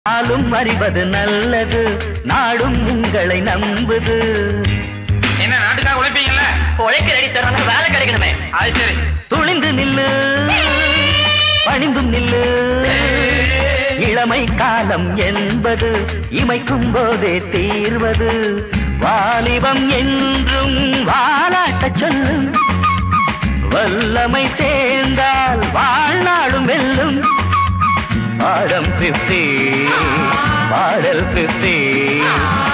நாளும் அறிவது நல்லது, நாடும் உங்களை நம்புது. என்ன நாட்டுக்காக உழைப்பீங்கல்ல? உழைக்க ரெடி தராங்க, வேலை கிடைக்கணுமே. அது சரி. துணிந்து நில்லு, பணிந்தும் நில்லு. இளமை காலம் என்பது இமைக்கும் போதே தீர்வது. வாலிபம் என்றும் வாலாட்ட சொல்லும், வல்லமை சேர்ந்தால் வாழ்நாளும் வெல்லும். பாடம் 50, பாடல் 50,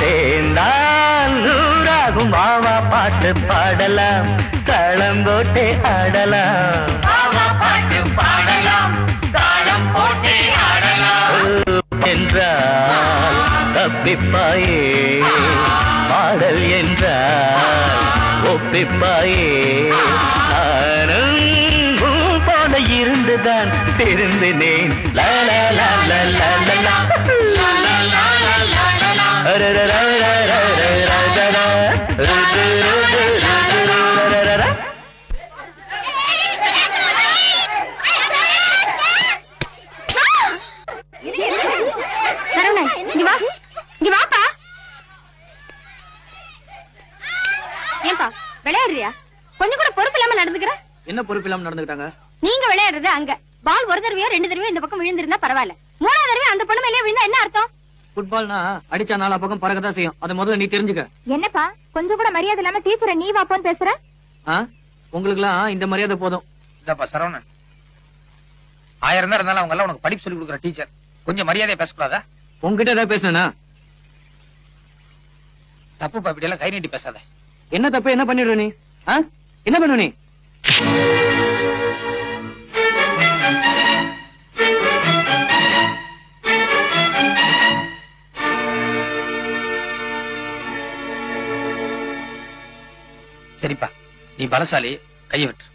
சேர்ந்தால் 100 ஆகும். வாவா பாட்டு பாடலாம், தாளம் போட்டே ஆடலாம். பாவா பாட்டு பாடலாம், தாளம் போட்டே ஆடலாம். என்றால் தப்பிப்பாயே, பாடல் என்றால் ஒப்பிப்பாயே. நானும் போல இருந்துதான் திருந்தினேன். ஏன்பா விளையாடுறியா? கொஞ்சம் கூட பொறுப்பு இல்லாம நடந்துக்கிற. என்ன பொறுப்பு இல்லாம நடந்துக்கிட்டாங்க? நீங்க விளையாடுறது அங்க பால் ஒரு தடவையோ 2 தடவையோ இந்த பக்கம் விழுந்திருந்தா பரவாயில்ல, 3ஆவது தடவை அந்த பொண்ணு மேலே விழுந்தா என்ன அர்த்தம்? ஃபுட்பால்னா அடிச்சா 4 பக்கம் பறக்கதான் செய்யும். அதை முதல்ல நீ தெரிஞ்சுக்க. என்னப்பா கொஞ்சம் கூட மரியாதை இல்லாம டீச்சரை நீ வாப்போன்னு பேசுற? உங்களுக்கு எல்லாம் இந்த மரியாதை போதும். இதப்பா சரவணன், 1000 தான் இருந்தாலும் அவங்க எல்லாம் உனக்கு படிப்பு சொல்லி கொடுக்குற டீச்சர். கொஞ்சம் மரியாதையா பேசக்கூடாதா? உங்ககிட்ட ஏதாவது பேசுனா தப்புப்பா, இப்படி எல்லாம் கை நீட்டி பேசாத. என்ன தப்பு? என்ன பண்ணிடுற நீ? என்ன பண்ணுவ நீ? சரிப்பா, நீ பலசாலி, கையை விட்டு.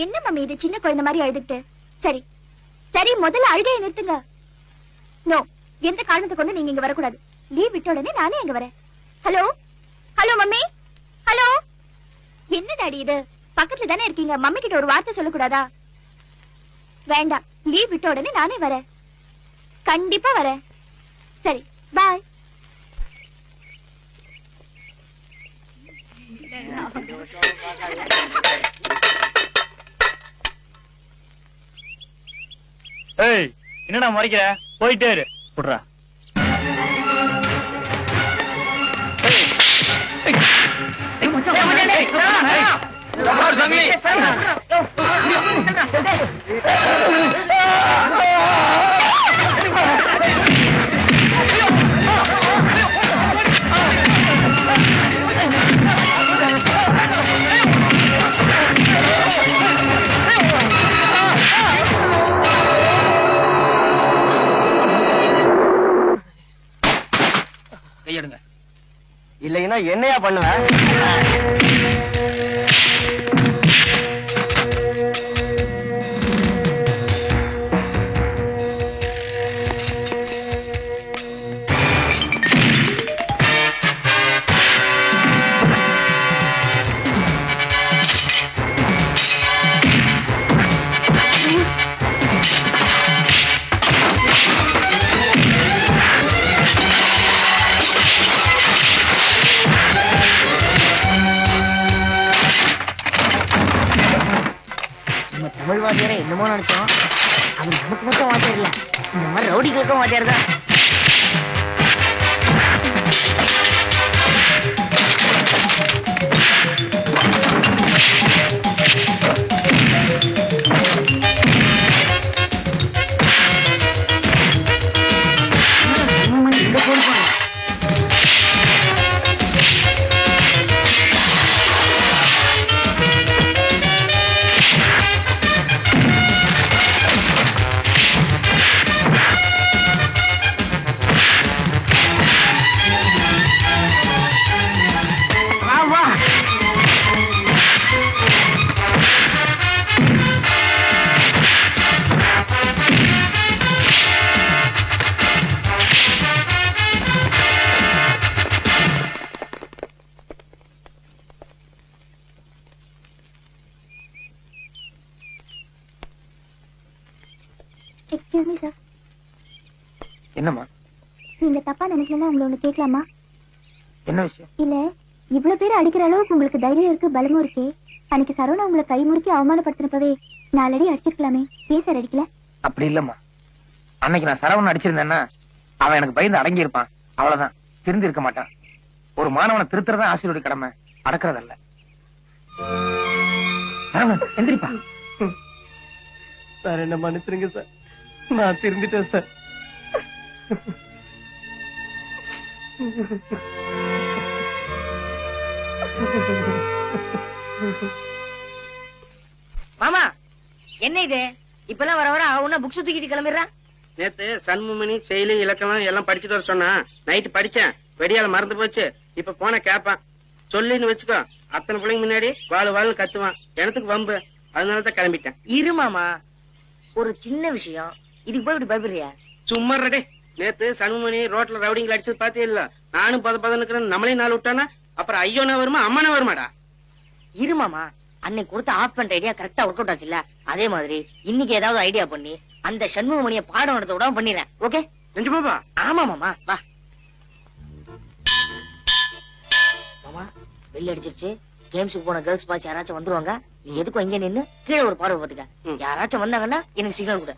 என்ன மம்மி இது சின்ன குழந்தை மாதிரி அழுதுட்டு? சரி சரி, முதல்ல அழுகையை நிறுத்துங்க. நோ, எந்த காரணத்தை கொண்டு நீங்க இங்க வரக்கூடாது. லீவ் விட்ட உடனே நானே இங்க வரேன். Hello hello mummy, hello. என்ன டாடி இது? பக்கத்துல தானே இருக்கீங்க, மம்மி கிட்ட ஒரு வார்த்தை சொல்லக்கூடாதா? வேண்டாம், லீவ் விட்ட உடனே நானே வரேன், கண்டிப்பா வரேன். சரி, பாய். ஏய், என்னடா மறைக்கிற? போயிட்டே இரு. புடுறா. கையெடுங்க. இல்லைன்னா என்னையா பண்ணுவ? தமிழ் வாத்தியாரை என்னமோ நினைச்சோம். அவர் நமக்கு மட்டும் வாத்தியார் இல்ல, இந்த மாதிரி ரவுடிகளுக்கும் வாத்தியார் தான். Excuse me sir. என்னம்மா? நீங்க தப்பா நினைக்கலன்னா உங்களை ஒண்ணு கேட்கலாமா? என்ன விஷயம்? இல்ல, இவ்வளவு பேர் அடிக்கிற அளவுக்கு உங்களுக்கு தைரியம் இருக்கு, பலமும் இருக்கு. அன்னைக்கு சரவணா உங்களை கை முறுக்கி அவமானப்படுத்தினப்பவே 4 அடி அடிச்சிருக்கலாமே, ஏன் சார் அடிக்கல? அப்படி இல்லம்மா, அன்னைக்கு நான் சரவணன் அடிச்சிருந்தேன்னா அவன் எனக்கு பயந்து அடங்கி இருப்பான், அவ்வளவுதான், திருந்து இருக்க மாட்டான். ஒரு மாணவனை திருத்துறதா ஆசிரியருடைய கடமை, அடக்கிறதல்ல. சரவணன் எந்திரிப்பா. சார் என்ன மன்னிச்சிருங்க சார், நான் திருந்திட்டேன் சார். மாமா என்ன இது இப்பெல்லாம் வர வர அவன புக்ஸ் தூக்கிட்டு கிளம்பிடுறான். நேத்து சண்முகமணி செயலி இலக்கணம் எல்லாம் படிச்சுட்டு வர சொன்னா, நைட்டு படிச்சேன், வெடியால மறந்து போச்சு. இப்ப போன கேப்பான், சொல்லின்னு வச்சுக்கோ, அத்தனை பிள்ளைங்க முன்னாடி வாழ் கத்துவான், எனத்துக்கு வம்பு, அதனாலதான் கிளம்பிட்டேன். இரு மாமா, ஒரு சின்ன விஷயம், இதுக்கு போய் இப்படி பயப்படுறியா? சும்மா ரெடே, நேத்து சண்முகமணி ரோட்ல ரவுடிங்களை அடிச்சது பாத்தே இல்ல, நானும் பதன்னு நம்மளையும் நாள் விட்டானா அப்புறம் ஐயோனா வருமா அம்மானா வருமாடா. இரு மாமா, அன்னைக்கு கொடுத்த ஆஃப் பண்ற ஐடியா கரெக்டா ஒர்க் அவுட் ஆச்சுல்ல, அதே மாதிரி இன்னைக்கு ஏதாவது ஐடியா பண்ணி அந்த சண்முகமணியை பாடம் நடத்த விடாம பண்ணிடுறேன். ஓகே? நெஞ்சுமாப்பா? ஆமா மாமா, வா மாமா. வெளில அடிச்சிருச்சு, கேம்ஸுக்கு போன கேர்ள்ஸ் பாய்ஸ் யாராச்சும் வந்துருவாங்க, நீ எதுக்கும் இங்க நின்னு கீழே ஒரு பார்வை பாத்துக்க. யாராச்சும் வந்தாங்கன்னா எனக்கு சிக்னல் கொடு.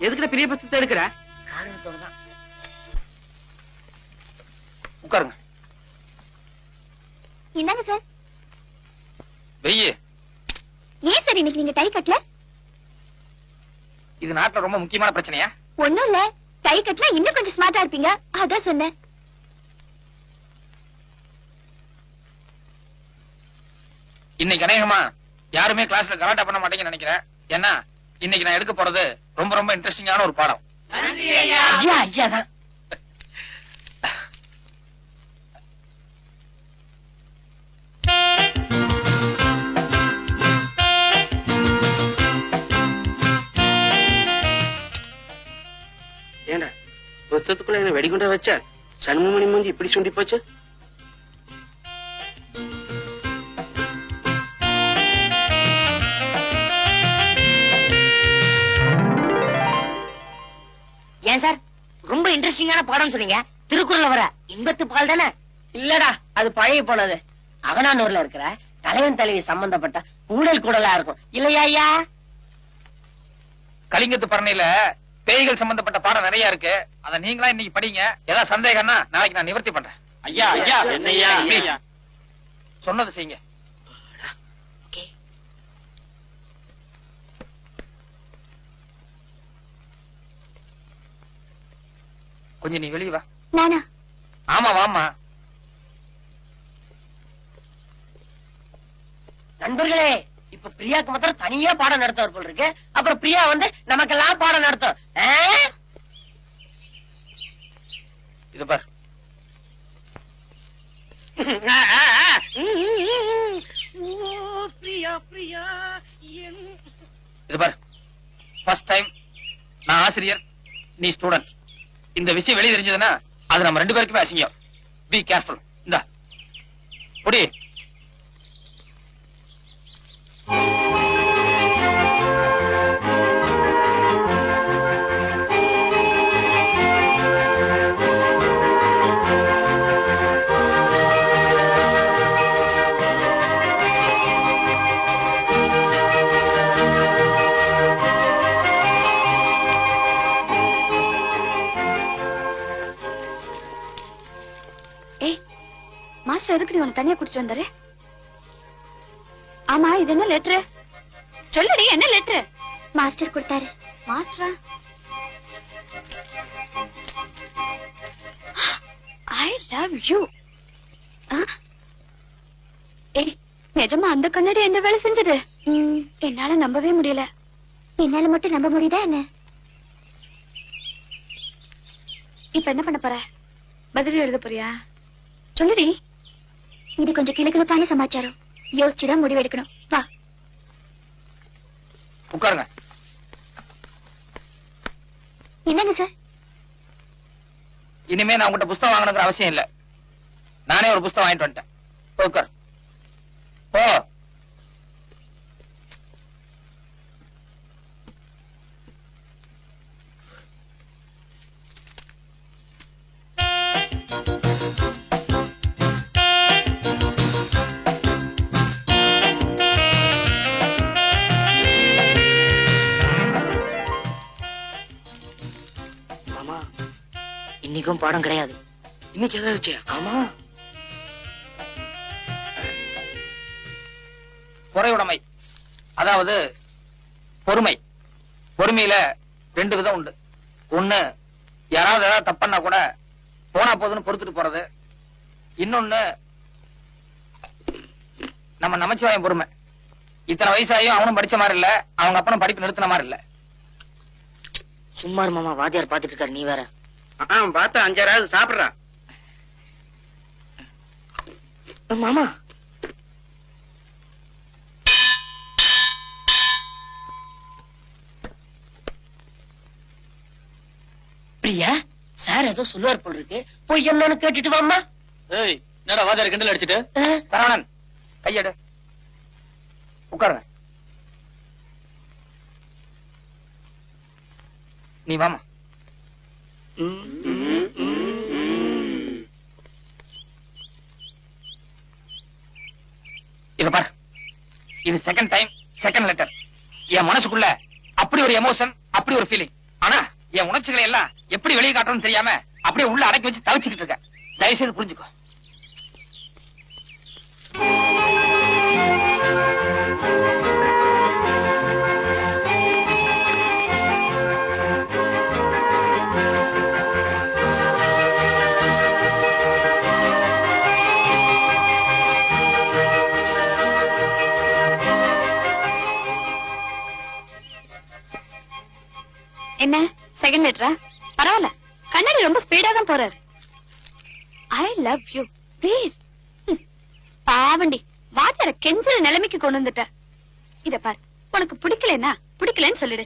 எதுக்குற பெரிய பட்சத்தை எடுக்கிற? காரணத்தோடதான். உட்காருங்க. என்னங்க சார்? வெய்ய. ஏன் சார் இன்னைக்கு நீங்க டை கட்டல? இது நாட்டுல ரொம்ப முக்கியமான பிரச்சனையா? ஒண்ணும் இல்ல, டை கட்டல இன்னும் கொஞ்சம் ஸ்மார்ட்டா இருப்பீங்க, அதான் சொன்னேன். இன்னைக்கு அநேகமா யாருமே கிளாஸ்ல கலாட்டா பண்ண மாட்டேங்கன்னு நினைக்கிறேன். ஏன்னா இன்னைக்கு நான் எடுக்க போறது ரொம்ப ரொம்ப இன்ட்ரெஸ்டிங்கான ஒரு பாடம். ஐயா ஐயா தான். ஏண்டா வருஷத்துக்குள்ள என்ன வெடிகுண்டா வச்ச? சண்முகமணி மூஞ்சி இப்படி சுண்டி போச்சு. ஏன் சார் ரொம்ப இன்ட்ரெஸ்டிங்கான பாடம் சொன்னீங்க? திருக்குறள்ல வர இன்பத்து பால் தானே? இல்லடா, அது பழைய போனது. அகனானூர்ல இருக்கிற தலைவன் தலைவி சம்பந்தப்பட்ட ஊழல் கூடலா இருக்கும் இல்லையா ஐயா? கலிங்கத்து பரணையில பேய்கள் சம்பந்தப்பட்ட பாடம் நிறைய இருக்கு. அத நீங்களா இன்னைக்கு படிங்க. ஏதாவது சந்தேகம்னா நாளைக்கு நான் நிவர்த்தி பண்றேன். ஐயா ஐயா என்னையா சொன்னது செய்யுங்க. கொஞ்சம் நீ வெளியே வா. நானா? ஆமா வாமா. நண்பர்களே, இப்ப பிரியாக்கு மாத்திரம் தனியா பாடம் நடத்துவார் போல் இருக்கு. அப்புறம் பிரியா வந்து நமக்கெல்லாம் பாடம் நடத்தும். இது பார். இது பார், ஃபர்ஸ்ட் டைம் நான் ஆசிரியர், நீ ஸ்டூடெண்ட். இந்த விஷயம் வெளியே தெரிஞ்சதுன்னா அது நம்ம 2 பேருக்குமே அசிங்கம். Be careful. இந்த புடி. மாஸ்டர் எதுக்கு உனக்கு தனியா குடிச்சு வந்தாரு? ஆமா, இது என்ன லெட்டர்? சொல்லுடி, என்ன லெட்டர்? மாஸ்டர் கொடுத்தாரு. மாஸ்டரா? I love you. ஏய், நிஜமா அந்த கண்ணாடி எந்த வேலை செஞ்சது? என்னால நம்பவே முடியல. என்னால மட்டும் நம்ப முடியுதா என்ன? இப்ப என்ன பண்ண போற? பதில் எழுத போறியா? சொல்லுடி. இது கொஞ்சம் கிளக்கிழப்பான சமாச்சாரம், யோசிச்சுதான் முடிவெடுக்கணும். வா உட்காருங்க. என்னங்க சார்? இனிமே நான் உங்ககிட்ட புத்தகம் வாங்கணுங்கிற அவசியம் இல்ல. நானே ஒரு புத்தகம் வாங்கிட்டு வந்துட்டேன். உட்கார். ஓ மாமா இன்னைக்கும் பாடம் கிடையாது. இன்னைக்கு எதை வச்சு? ஆமா, பொறையுடைமை, அதாவது பொறுமை. பொறுமையில ரெண்டு விதம் உண்டு. ஒண்ணு, யாராவது ஏதாவது தப்பண்ணா கூட போனா போதுன்னு பொறுத்துட்டு போறது. இன்னொன்னு, நம்ம நமச்சிவாயம் பொறுமை. இத்தனை வயசாயும் அவனும் படிச்ச மாதிரி இல்ல, அவங்க அப்பனும் படிப்பு நிறுத்தின மாதிரி இல்ல. சும்மா இரு மாமா, வாத்தியார் பாத்துட்டு இருக்காரு, நீ வேற. பார்த்தா 5-6 சாப்பிடுறா. மாமா பிரியா, சார் ஏதோ சொல்லுவார் போல் இருக்கு, போய் என்னன்னு கேட்டுட்டு வாமா. ஏய், என்னடா வாத்தியார் கிண்டல் அடிச்சிட்டு? சரவணன், கையெடு, உட்காருங்க. நீ வாமா. இத பாரு, இது செகண்ட் டைம் செகண்ட் லெட்டர். என் மனசுக்குள்ள அப்படி ஒரு எமோஷன், அப்படி ஒரு ஃபீலிங். ஆனா என் உணர்ச்சிகளை எல்லாம் எப்படி வெளியே காட்டணும்னு தெரியாம அப்படியே உள்ள அடக்கி வச்சு தவிச்சுக்கிட்டு இருக்கேன். தயவுசெய்து புரிஞ்சுக்கோ. என்ன செகண்ட் லெட்டரா? பரவாயில்ல, கண்ணாடி ரொம்ப ஸ்பீடா தான் போறாரு. I love you please. பாவண்டி, வாத்தியார கெஞ்சல நிலைமைக்கு கொண்டு வந்துட்ட. இத பார், உனக்கு பிடிக்கலன்னா பிடிக்கலன்னு சொல்லிடு.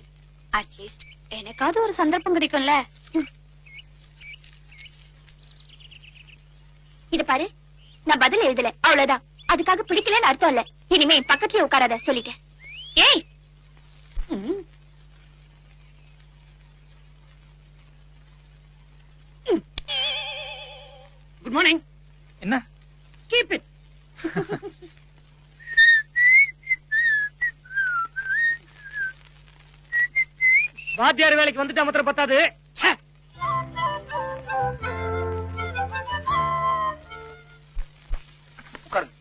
அட்லீஸ்ட் எனக்காவது ஒரு சந்தர்ப்பம் கிடைக்கும்ல. இத பாரு, நான் பதில் எழுதல, அவ்வளவுதான். அதுக்காக பிடிக்கலன்னு அர்த்தம் இல்ல. இனிமே பக்கத்துலயே உட்காராத சொல்லிட்டேன். ஏய், குட் மார்னிங். என்ன? Keep it. வாத்தியார் வேலைக்கு வந்துட்டா மாத்திரம் பத்தாது. உட்காருங்க.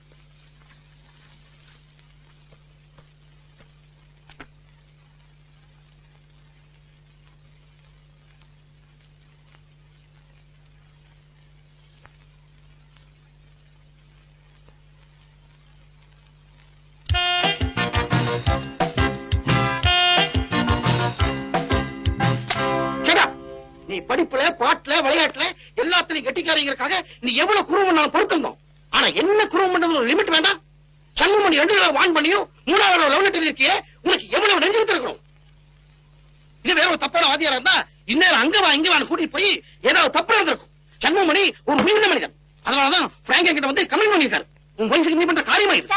நீ படிப்புல, பாட்டுல, விளையாட்டுல எல்லாத்திலையும் கெட்டிக்காரங்கிறதுக்காக நீ எவ்வளவு குருவம் பண்ணாலும் பொறுத்திருந்தோம். ஆனா என்ன குருவம் பண்றது லிமிட் வேண்டாம்? சண்முகமணி 2 தடவை வான் பண்ணியும் 3வது லவ் லெட்டர் இருக்கியே, உனக்கு எவ்வளவு நன்றி இருக்கிறோம். இது வேற ஒரு தப்பான வாதியாரா இருந்தா இந்நேரம் அங்க வா இங்க வான்னு கூட்டிட்டு போய் ஏதாவது தப்பு நடந்திருக்கும். சண்முகமணி ஒரு உயிரின மனிதன். அதனாலதான் பிராங்கன் கிட்ட வந்து கமெண்ட் பண்ணிருக்காரு. உன் வயசுக்கு நீ பண்ற காரியமா இது.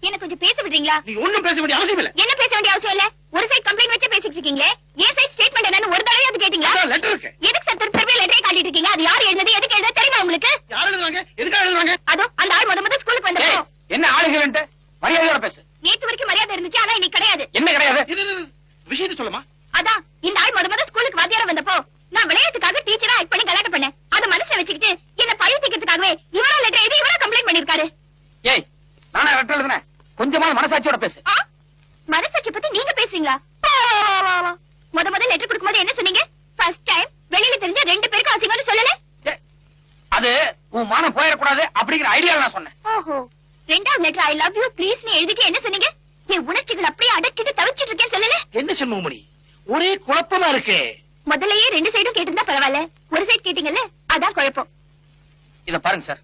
என்ன கொஞ்சம் பேச விடுறீங்களா? நீ ஒண்ணும் பேச வேண்டிய அவசியம் இல்ல. என்ன பேச வேண்டிய அவசியம் இல்ல? ஒரு சைடு கம்ப்ளைண்ட் வச்சு பேசிட்டு இருக்கீங்களே, ஏன் சைடு ஸ்டேட்மெண்ட் என்னன்னு ஒரு தடவை அது கேட்டீங்களா? லெட்டர் இருக்கு. எதுக்கு சார் திருப்பி லெட்டரே காட்டிட்டு இருக்கீங்க? அது யார் எழுதுனது, எதுக்கு எழுதுறது தெரியுமா உங்களுக்கு? யார் எழுதுறாங்க, எதுக்காக எழுதுறாங்க? அதோ அந்த ஆள் முத ஸ்கூலுக்கு வந்தப்போ. ஏய், என்ன ஆளுகிறன்ட்டு மரியாதையோட பேசு. நேத்து வரைக்கும் மரியாதை இருந்துச்சு, ஆனா இன்னைக்கு கிடையாது. என்ன கிடையாது? இது விஷயத்தை சொல்லுமா. அதான் இந்த ஆள் முத ஸ்கூலுக்கு வாத்தியாரா வந்தப்போ நான் விளையாட்டுக்காக டீச்சரா ஆக்ட் பண்ணி கலாட்டம் பண்ணேன். அத மனசுல வச்சுக்கிட்டு என்ன பழி தீக்கிறதுக்காகவே இவரா லெட்டர் எழுதி இவரா கம்ப்ளைண்ட் பண்ணிருக்காரு. ஏய், நானா லெட்டர் எழுதுனேன்? கொஞ்சமாவது மனசாட்சியோட பேசு. மனசாட்சி பத்தி நீங்க பேசுறீங்களா? முத லெட்டர் கொடுக்கும்போது என்ன சொன்னீங்க? ஃபர்ஸ்ட் டைம் வெளியில தெரிஞ்ச 2 பேருக்கு அசிங்கம்னு சொல்லல? அது உன் மானம் போயிடக்கூடாது அப்படிங்கிற ஐடியால நான் சொன்னேன். ஓஹோ, 2வது letter I love you please நீ எழுதிட்டு என்ன சொன்னீங்க? என் உணர்ச்சிகள் அப்படியே அடக்கிட்டு தவிச்சிட்டு இருக்கேன் சொல்லல? என்ன சண்முகமணி, ஒரே குழப்பமா இருக்கு. முதல்லயே 2 சைடும் கேட்டிருந்தா பரவாயில்ல, ஒரு சைடு கேட்டீங்கல்ல, அதான் குழப்பம். இத பாருங்க சார்,